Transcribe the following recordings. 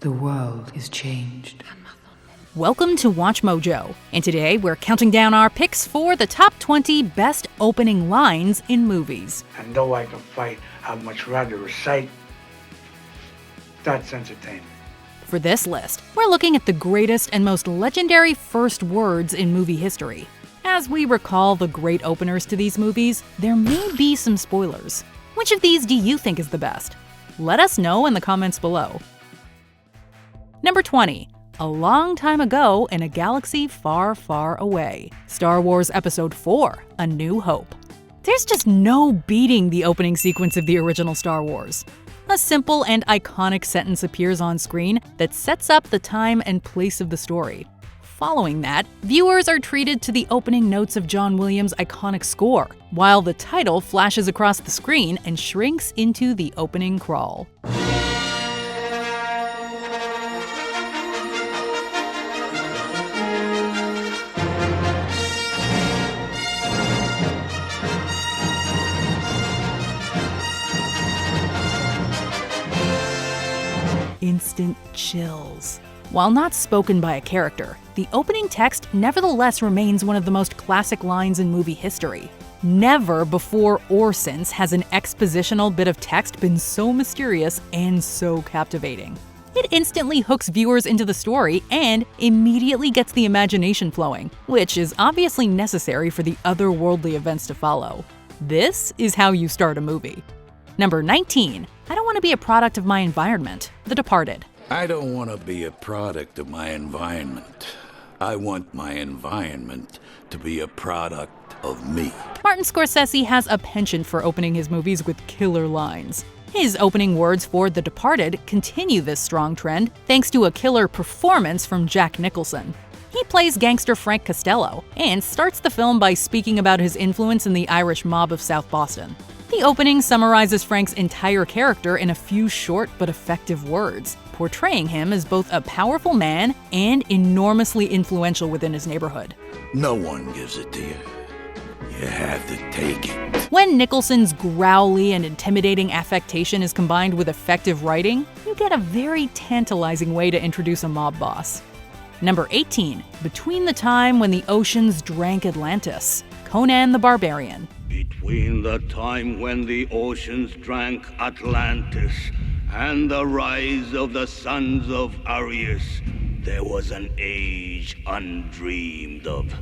The world is changed. Welcome to WatchMojo, and today we're counting down our picks for the top 20 best opening lines in movies. And though I can fight, I'd much rather recite. That's entertainment. For this list, we're looking at the greatest and most legendary first words in movie history. As we recall the great openers to these movies, there may be some spoilers. Which of these do you think is the best? Let us know in the comments below. Number 20. A long time ago in a galaxy far, far away. Star Wars Episode 4, A New Hope. There's just no beating the opening sequence of the original Star Wars. A simple and iconic sentence appears on screen that sets up the time and place of the story. Following that, viewers are treated to the opening notes of John Williams' iconic score, while the title flashes across the screen and shrinks into the opening crawl. Instant chills. While not spoken by a character, the opening text nevertheless remains one of the most classic lines in movie history. Never before or since has an expositional bit of text been so mysterious and so captivating. It instantly hooks viewers into the story and immediately gets the imagination flowing, which is obviously necessary for the otherworldly events to follow. This is how you start a movie. Number 19. I don't want to be a product of my environment. The Departed. I don't want to be a product of my environment. I want my environment to be a product of me. Martin Scorsese has a penchant for opening his movies with killer lines. His opening words for The Departed continue this strong trend thanks to a killer performance from Jack Nicholson. He plays gangster Frank Costello and starts the film by speaking about his influence in the Irish mob of South Boston. The opening summarizes Frank's entire character in a few short but effective words, portraying him as both a powerful man and enormously influential within his neighborhood. No one gives it to you. You have to take it. When Nicholson's growly and intimidating affectation is combined with effective writing, you get a very tantalizing way to introduce a mob boss. Number 18. Between the time when the oceans drank Atlantis. Conan the Barbarian. Between the time when the oceans drank Atlantis and the rise of the sons of Arius, there was an age undreamed of.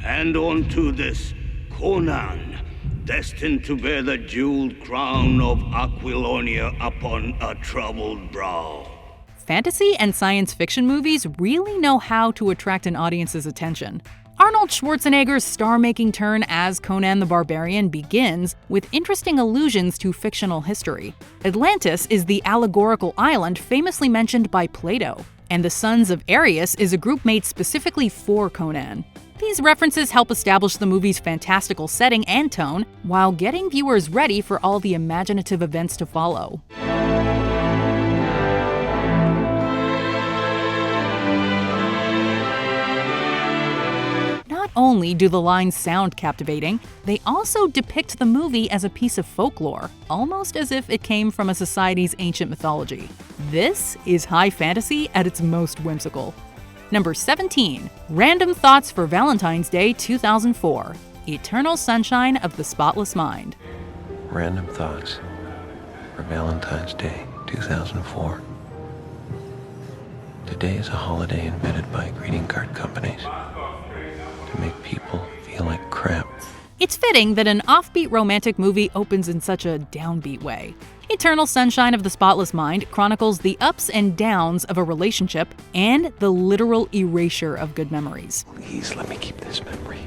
And unto this, Conan, destined to bear the jeweled crown of Aquilonia upon a troubled brow. Fantasy and science fiction movies really know how to attract an audience's attention. Arnold Schwarzenegger's star-making turn as Conan the Barbarian begins with interesting allusions to fictional history. Atlantis is the allegorical island famously mentioned by Plato, and the Sons of Arius is a group made specifically for Conan. These references help establish the movie's fantastical setting and tone, while getting viewers ready for all the imaginative events to follow. Not only do the lines sound captivating, they also depict the movie as a piece of folklore, almost as if it came from a society's ancient mythology. This is high fantasy at its most whimsical. Number 17. Random Thoughts for Valentine's Day 2004. Eternal Sunshine of the Spotless Mind. Random Thoughts for Valentine's Day 2004. Today is a holiday invented by greeting card companies to make people feel like crap. It's fitting that an offbeat romantic movie opens in such a downbeat way. Eternal Sunshine of the Spotless Mind chronicles the ups and downs of a relationship and the literal erasure of good memories. Please let me keep this memory.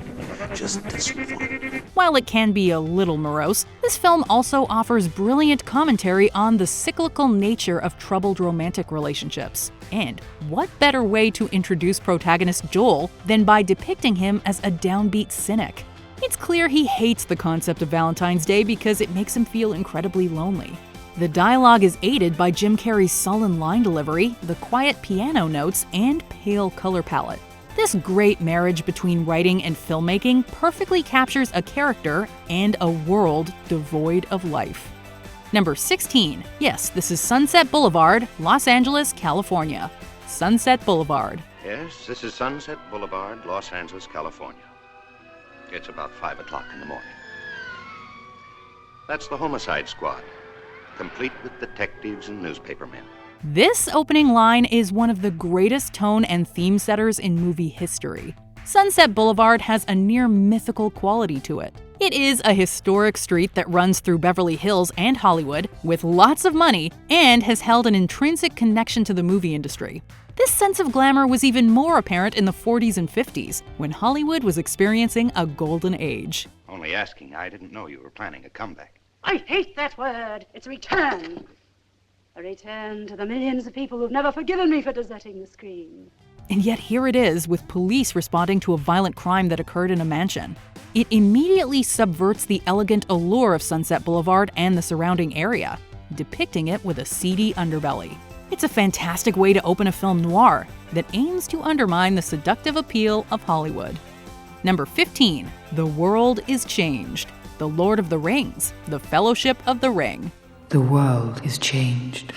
Just this one. While it can be a little morose, this film also offers brilliant commentary on the cyclical nature of troubled romantic relationships. And what better way to introduce protagonist Joel than by depicting him as a downbeat cynic? It's clear he hates the concept of Valentine's Day because it makes him feel incredibly lonely. The dialogue is aided by Jim Carrey's sullen line delivery, the quiet piano notes, and pale color palette. This great marriage between writing and filmmaking perfectly captures a character and a world devoid of life. Number 16. Yes, this is Sunset Boulevard, Los Angeles, California. Sunset Boulevard. Yes, this is Sunset Boulevard, Los Angeles, California. It's about 5 o'clock in the morning. That's the Homicide Squad, complete with detectives and newspapermen. This opening line is one of the greatest tone and theme setters in movie history. Sunset Boulevard has a near mythical quality to it. It is a historic street that runs through Beverly Hills and Hollywood with lots of money and has held an intrinsic connection to the movie industry. This sense of glamour was even more apparent in the 40s and 50s, when Hollywood was experiencing a golden age. Only asking, I didn't know you were planning a comeback. I hate that word. It's a return. A return to the millions of people who've never forgiven me for deserting the screen. And yet here it is, with police responding to a violent crime that occurred in a mansion. It immediately subverts the elegant allure of Sunset Boulevard and the surrounding area, depicting it with a seedy underbelly. It's a fantastic way to open a film noir that aims to undermine the seductive appeal of Hollywood. Number 15. The World is Changed. The Lord of the Rings. The Fellowship of the Ring. The world is changed.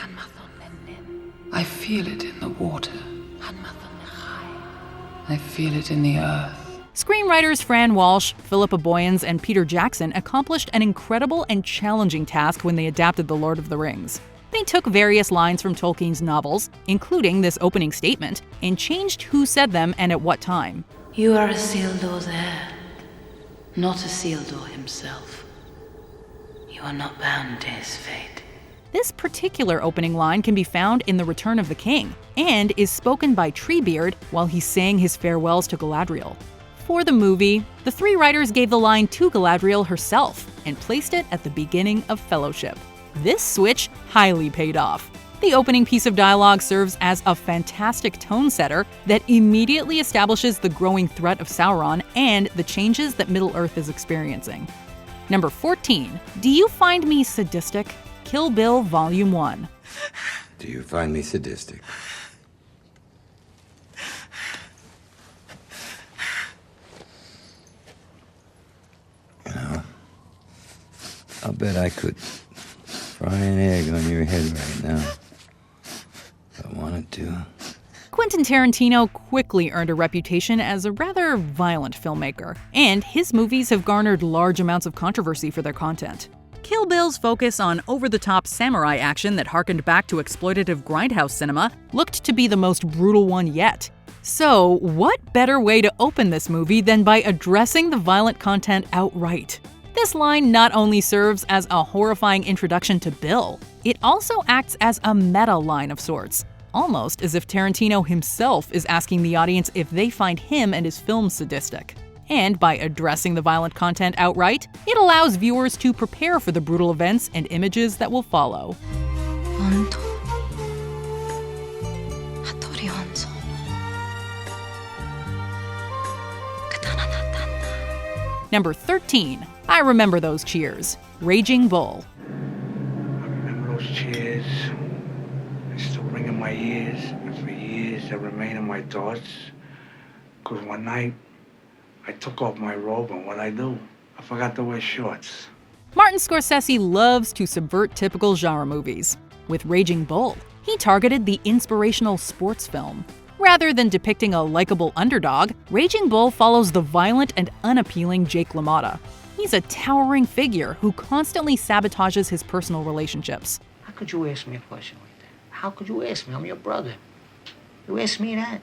I feel it in the water. I feel it in the earth. Screenwriters Fran Walsh, Philippa Boyens, and Peter Jackson accomplished an incredible and challenging task when they adapted The Lord of the Rings. They took various lines from Tolkien's novels, including this opening statement, and changed who said them and at what time. You are Isildur's heir, not Isildur himself. You are not bound to his fate. This particular opening line can be found in The Return of the King and is spoken by Treebeard while he's saying his farewells to Galadriel. For the movie, the three writers gave the line to Galadriel herself and placed it at the beginning of Fellowship. This switch highly paid off. The opening piece of dialogue serves as a fantastic tone setter that immediately establishes the growing threat of Sauron and the changes that Middle-earth is experiencing. Number 14. Do you find me sadistic? Kill Bill Volume 1. Do you find me sadistic? You know, I'll bet I could fry an egg on your head right now, if I wanted to. Quentin Tarantino quickly earned a reputation as a rather violent filmmaker, and his movies have garnered large amounts of controversy for their content. Kill Bill's focus on over-the-top samurai action that harkened back to exploitative grindhouse cinema looked to be the most brutal one yet. So, what better way to open this movie than by addressing the violent content outright? This line not only serves as a horrifying introduction to Bill, it also acts as a meta line of sorts, almost as if Tarantino himself is asking the audience if they find him and his films sadistic. And by addressing the violent content outright, it allows viewers to prepare for the brutal events and images that will follow. Number 13. I remember those cheers. Raging Bull. I remember those cheers. They still ring in my ears, and for years they remain in my thoughts. Because one night, I took off my robe, and what I do? I forgot to wear shorts. Martin Scorsese loves to subvert typical genre movies. With Raging Bull, he targeted the inspirational sports film. Rather than depicting a likable underdog, Raging Bull follows the violent and unappealing Jake LaMotta. He's a towering figure who constantly sabotages his personal relationships. How could you ask me a question like that? How could you ask me? I'm your brother. You ask me that?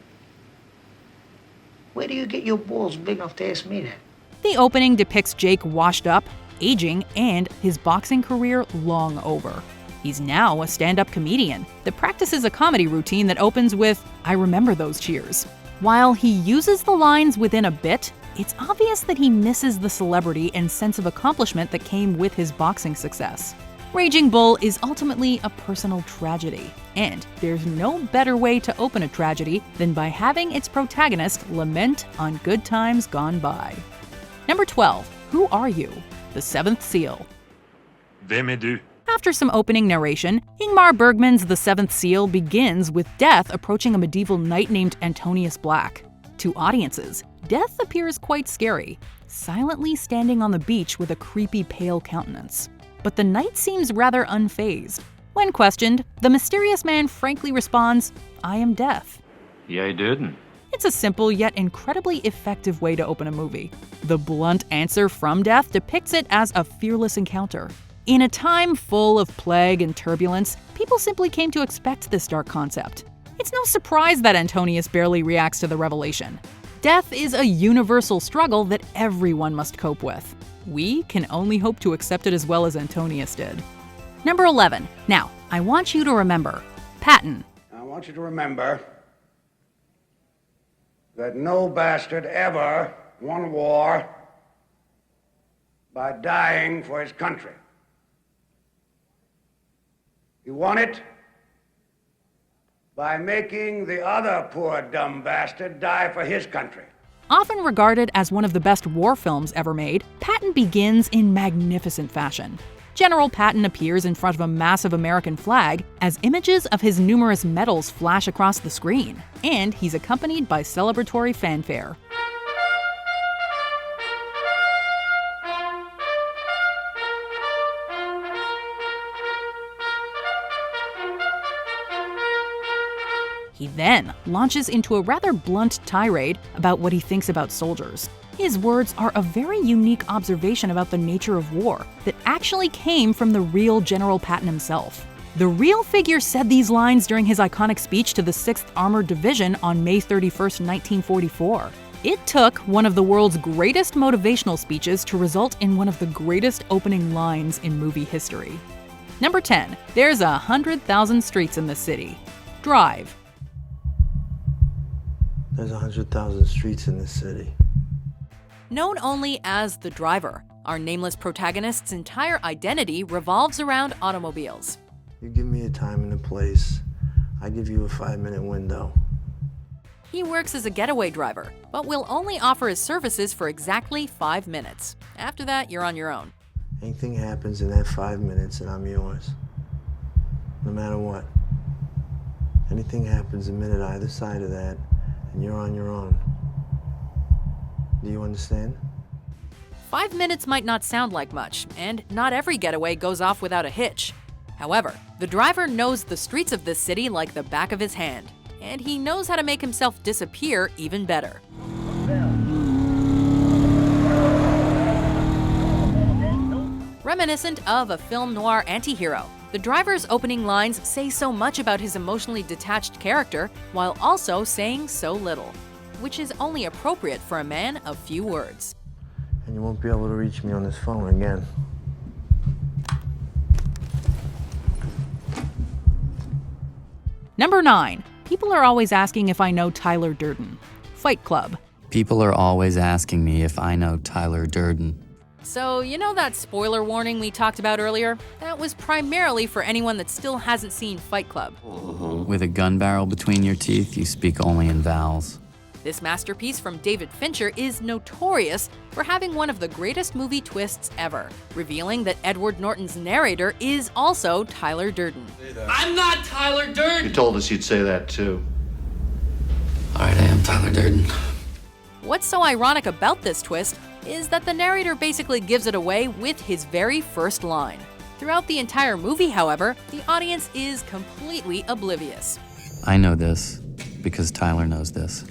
Where do you get your balls big enough to ask me that? The opening depicts Jake washed up, aging, and his boxing career long over. He's now a stand-up comedian that practices a comedy routine that opens with, "I remember those cheers." While he uses the lines within a bit, it's obvious that he misses the celebrity and sense of accomplishment that came with his boxing success. Raging Bull is ultimately a personal tragedy, and there's no better way to open a tragedy than by having its protagonist lament on good times gone by. Number 12. Who Are You? The Seventh Seal. Vem är du? After some opening narration, Ingmar Bergman's The Seventh Seal begins with Death approaching a medieval knight named Antonius Black. To audiences, Death appears quite scary, silently standing on the beach with a creepy pale countenance. but the knight seems rather unfazed. When questioned, the mysterious man frankly responds, "I am deaf." Jeg døden. It's a simple yet incredibly effective way to open a movie. The blunt answer from death depicts it as a fearless encounter. In a time full of plague and turbulence, people simply came to expect this dark concept. It's no surprise that Antonius barely reacts to the revelation. Death is a universal struggle that everyone must cope with. We can only hope to accept it as well as Antonius did. Number 11. Now, I want you to remember, Patton. I want you to remember that no bastard ever won a war by dying for his country. He won it by making the other poor dumb bastard die for his country. Often regarded as one of the best war films ever made, Patton begins in magnificent fashion. General Patton appears in front of a massive American flag as images of his numerous medals flash across the screen, and he's accompanied by celebratory fanfare. He then launches into a rather blunt tirade about what he thinks about soldiers. His words are a very unique observation about the nature of war that actually came from the real General Patton himself. The real figure said these lines during his iconic speech to the 6th Armored Division on May 31st, 1944. It took one of the world's greatest motivational speeches to result in one of the greatest opening lines in movie history. Number 10. There's 100,000 streets in this city. Drive. There's 100,000 streets in this city. Known only as the driver, our nameless protagonist's entire identity revolves around automobiles. You give me a time and a place, I give you a 5-minute window. He works as a getaway driver, but will only offer his services for exactly 5 minutes. After that, you're on your own. Anything happens in that 5 minutes and I'm yours. No matter what. Anything happens a minute either side of that and you're on your own. Do you understand? 5 minutes might not sound like much, and not every getaway goes off without a hitch. However, the driver knows the streets of this city like the back of his hand, and he knows how to make himself disappear even better. Reminiscent of a film noir anti-hero, the driver's opening lines say so much about his emotionally detached character while also saying so little, which is only appropriate for a man of few words. And you won't be able to reach me on this phone again. Number 9. People are always asking if I know Tyler Durden. Fight Club. People are always asking me if I know Tyler Durden. So, you know that spoiler warning we talked about earlier? That was primarily for anyone that still hasn't seen Fight Club. With a gun barrel between your teeth, you speak only in vowels. This masterpiece from David Fincher is notorious for having one of the greatest movie twists ever, revealing that Edward Norton's narrator is also Tyler Durden. I'm not Tyler Durden! You told us you'd say that too. All right, I am Tyler Durden. What's so ironic about this twist is that the narrator basically gives it away with his very first line. Throughout the entire movie, however, the audience is completely oblivious. I know this because Tyler knows this.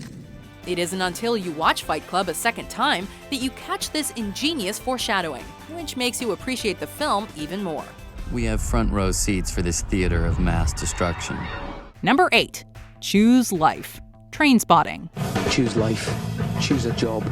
It isn't until you watch Fight Club a second time that you catch this ingenious foreshadowing, which makes you appreciate the film even more. We have front row seats for this theater of mass destruction. Number 8. Choose life. Trainspotting. Choose life. Choose a job.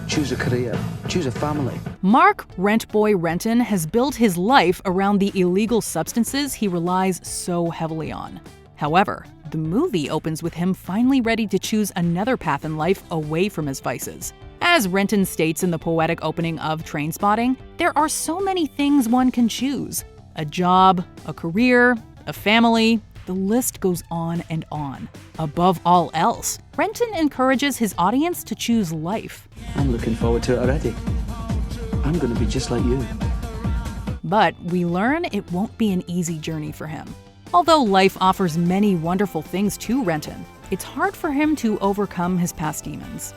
Choose a career. Choose a family. Mark Rentboy Renton has built his life around the illegal substances he relies so heavily on. However, the movie opens with him finally ready to choose another path in life away from his vices. As Renton states in the poetic opening of Trainspotting, there are so many things one can choose. A job, a career, a family, the list goes on and on. Above all else, Renton encourages his audience to choose life. I'm looking forward to it already. I'm going to be just like you. But we learn it won't be an easy journey for him. Although life offers many wonderful things to Renton, it's hard for him to overcome his past demons.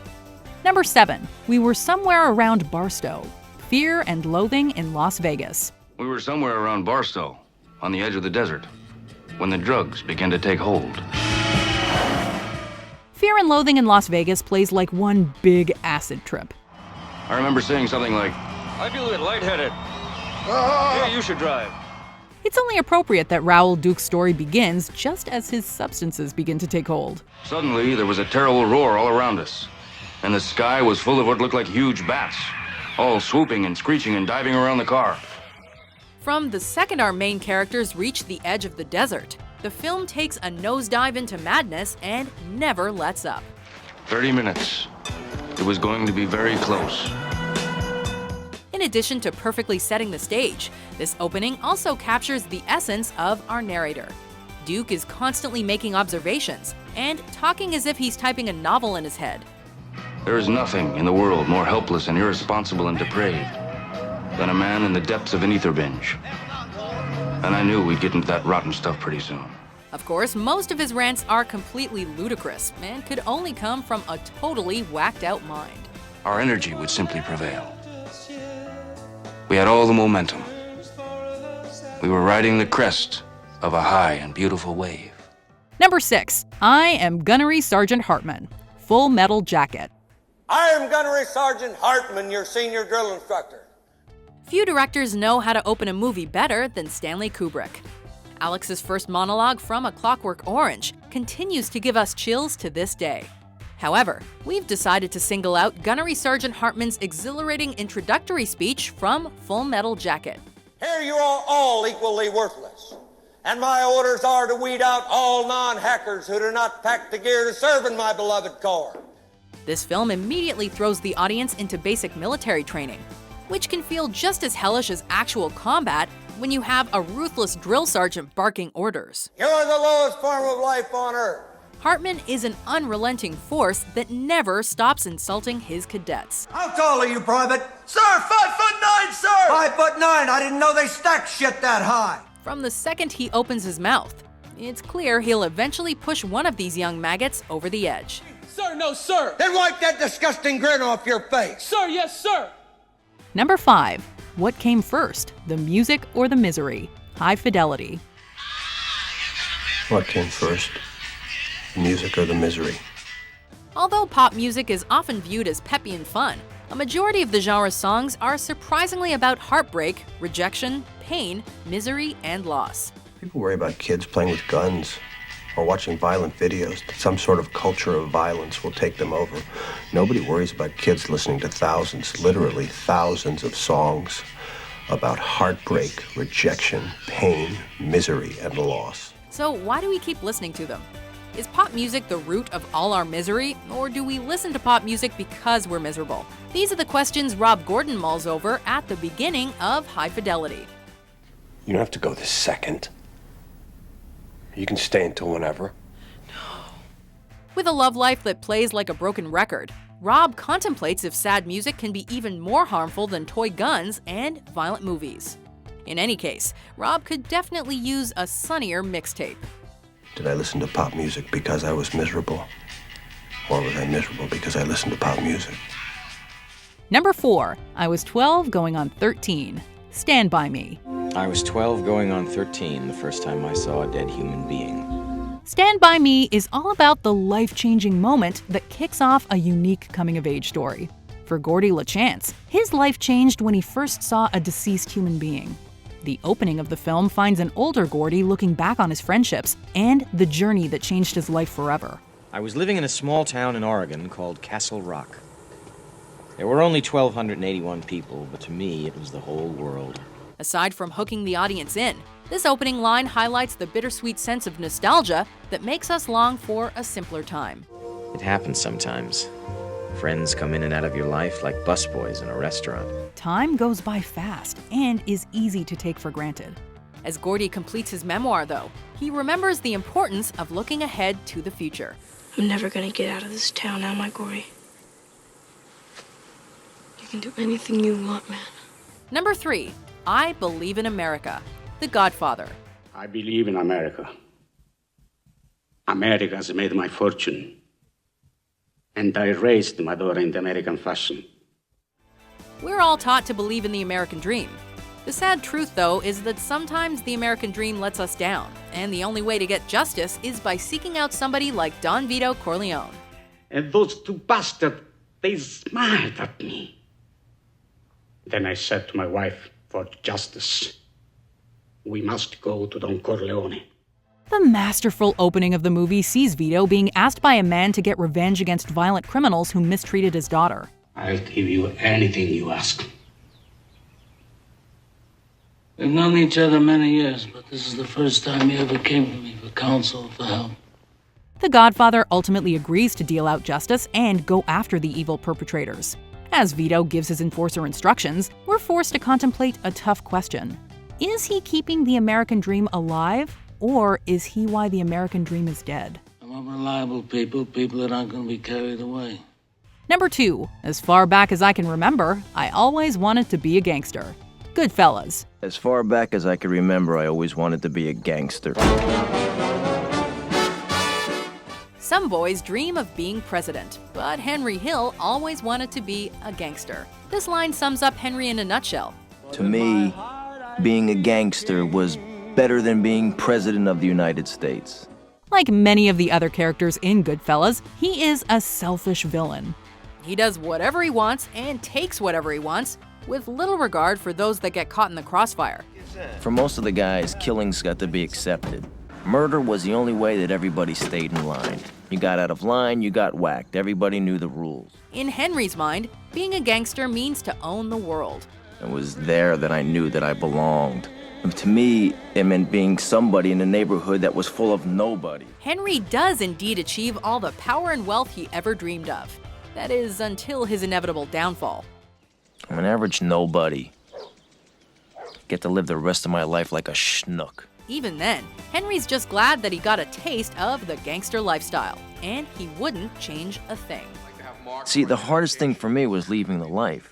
Number 7. We were somewhere around Barstow. Fear and Loathing in Las Vegas. We were somewhere around Barstow, on the edge of the desert, when the drugs began to take hold. Fear and Loathing in Las Vegas plays like one big acid trip. I remember saying something like, I feel a bit lightheaded. Maybe you should drive. It's only appropriate that Raoul Duke's story begins just as his substances begin to take hold. Suddenly, there was a terrible roar all around us, and the sky was full of what looked like huge bats, all swooping and screeching and diving around the car. From the second our main characters reach the edge of the desert, the film takes a nosedive into madness and never lets up. 30 minutes. It was going to be very close. In addition to perfectly setting the stage, this opening also captures the essence of our narrator. Duke is constantly making observations and talking as if he's typing a novel in his head. There is nothing in the world more helpless and irresponsible and depraved than a man in the depths of an ether binge. And I knew we'd get into that rotten stuff pretty soon. Of course, most of his rants are completely ludicrous and could only come from a totally whacked out mind. Our energy would simply prevail. We had all the momentum. We were riding the crest of a high and beautiful wave. Number 6. I Am Gunnery Sergeant Hartman. Full Metal Jacket. I am Gunnery Sergeant Hartman, your senior drill instructor. Few directors know how to open a movie better than Stanley Kubrick. Alex's first monologue from A Clockwork Orange continues to give us chills to this day. However, we've decided to single out Gunnery Sergeant Hartman's exhilarating introductory speech from Full Metal Jacket. Here you are all equally worthless, and my orders are to weed out all non-hackers who do not pack the gear to serve in my beloved corps. This film immediately throws the audience into basic military training, which can feel just as hellish as actual combat when you have a ruthless drill sergeant barking orders. You're the lowest form of life on Earth. Hartman is an unrelenting force that never stops insulting his cadets. How tall are you, Private? Sir, 5'9", sir! 5'9", I didn't know they stacked shit that high. From the second he opens his mouth, it's clear he'll eventually push one of these young maggots over the edge. Sir, no, sir! Then wipe that disgusting grin off your face. Sir, yes, sir! Number 5. What came first, the music or the misery? High Fidelity. What came first? The music or the misery? Although pop music is often viewed as peppy and fun, a majority of the genre's songs are surprisingly about heartbreak, rejection, pain, misery, and loss. People worry about kids playing with guns or watching violent videos, that some sort of culture of violence will take them over. Nobody worries about kids listening to thousands, literally thousands of songs about heartbreak, rejection, pain, misery, and loss. So why do we keep listening to them? Is pop music the root of all our misery, or do we listen to pop music because we're miserable? These are the questions Rob Gordon mulls over at the beginning of High Fidelity. You don't have to go this second. You can stay until whenever. With a love life that plays like a broken record, Rob contemplates if sad music can be even more harmful than toy guns and violent movies. In any case, Rob could definitely use a sunnier mixtape. Did I listen to pop music because I was miserable? Or was I miserable because I listened to pop music? Number 4. I was 12 going on 13. Stand By Me. I was 12 going on 13 the first time I saw a dead human being. Stand By Me is all about the life-changing moment that kicks off a unique coming-of-age story. For Gordy LaChance, his life changed when he first saw a deceased human being. The opening of the film finds an older Gordy looking back on his friendships and the journey that changed his life forever. I was living in a small town in Oregon called Castle Rock. There were only 1,281 people, but to me, it was the whole world. Aside from hooking the audience in, this opening line highlights the bittersweet sense of nostalgia that makes us long for a simpler time. It happens sometimes. Friends come in and out of your life like busboys in a restaurant. Time goes by fast and is easy to take for granted. As Gordy completes his memoir, though, he remembers the importance of looking ahead to the future. I'm never gonna get out of this town, am I, Gordy? You can do anything you want, man. Number 3. I Believe in America. The Godfather. I believe in America. America has made my fortune. And I raised my daughter in the American fashion. We're all taught to believe in the American dream. The sad truth, though, is that sometimes the American dream lets us down, and the only way to get justice is by seeking out somebody like Don Vito Corleone. And those two bastards, they smiled at me. Then I said to my wife, for justice, we must go to Don Corleone. The masterful opening of the movie sees Vito being asked by a man to get revenge against violent criminals who mistreated his daughter. I'll give you anything you ask. We've known each other many years, but this is the first time you ever came to me for counsel, for help. The Godfather ultimately agrees to deal out justice and go after the evil perpetrators. As Vito gives his enforcer instructions, we're forced to contemplate a tough question. Is he keeping the American dream alive, or is he why the American dream is dead? I'm unreliable people that aren't going to be carried away. Number 2. As far back as I can remember, I always wanted to be a gangster. Goodfellas. As far back as I can remember, I always wanted to be a gangster. Some boys dream of being president, but Henry Hill always wanted to be a gangster. This line sums up Henry in a nutshell. To me, being a gangster was better than being president of the United States. Like many of the other characters in Goodfellas, he is a selfish villain. He does whatever he wants and takes whatever he wants, with little regard for those that get caught in the crossfire. For most of the guys, killing's got to be accepted. Murder was the only way that everybody stayed in line. You got out of line, you got whacked. Everybody knew the rules. In Henry's mind, being a gangster means to own the world. It was there that I knew that I belonged. And to me, it meant being somebody in a neighborhood that was full of nobody. Henry does indeed achieve all the power and wealth he ever dreamed of. That is, until his inevitable downfall. I'm an average nobody. Get to live the rest of my life like a schnook. Even then, Henry's just glad that he got a taste of the gangster lifestyle, and he wouldn't change a thing. See, the hardest thing for me was leaving the life.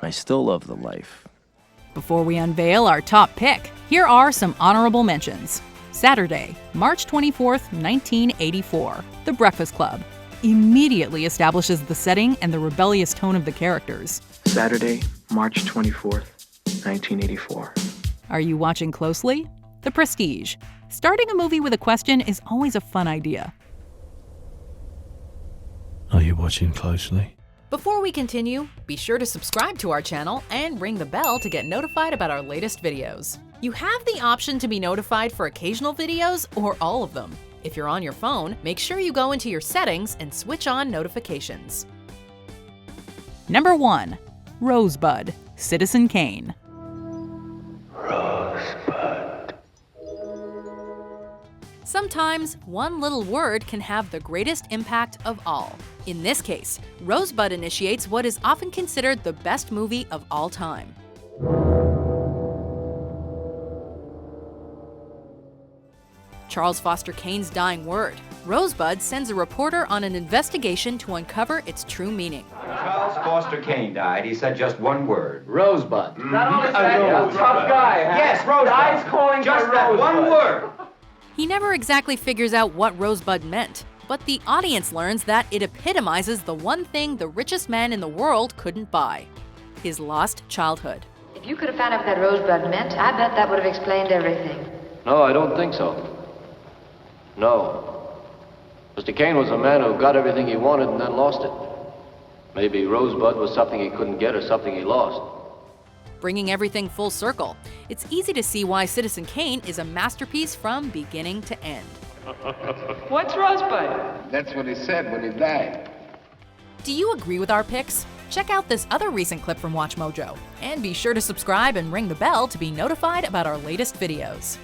I still love the life. Before we unveil our top pick, here are some honorable mentions. Saturday, March 24th, 1984, The Breakfast Club. Immediately establishes the setting and the rebellious tone of the characters. Saturday, March 24th, 1984. Are you watching closely? The Prestige. Starting a movie with a question is always a fun idea. Are you watching closely? Before we continue, be sure to subscribe to our channel and ring the bell to get notified about our latest videos. You have the option to be notified for occasional videos or all of them. If you're on your phone, make sure you go into your settings and switch on notifications. Number 1. Rosebud, Citizen Kane. Rosebud. Sometimes one little word can have the greatest impact of all. In this case, Rosebud initiates what is often considered the best movie of all time. Charles Foster Kane's dying word. Rosebud sends a reporter on an investigation to uncover its true meaning. When Charles Foster Kane died, he said just one word. Rosebud. Not only said a tough guy, huh? Yes, Rosebud. Guys calling just for that Rosebud. one word. He never exactly figures out what Rosebud meant, but the audience learns that it epitomizes the one thing the richest man in the world couldn't buy: his lost childhood. If you could have found out what that Rosebud meant, I bet that would have explained everything. No, I don't think so. No. Mr. Kane was a man who got everything he wanted and then lost it. Maybe Rosebud was something he couldn't get or something he lost. Bringing everything full circle, it's easy to see why Citizen Kane is a masterpiece from beginning to end. What's Rosebud? That's what he said when he died. Do you agree with our picks? Check out this other recent clip from WatchMojo, and be sure to subscribe and ring the bell to be notified about our latest videos.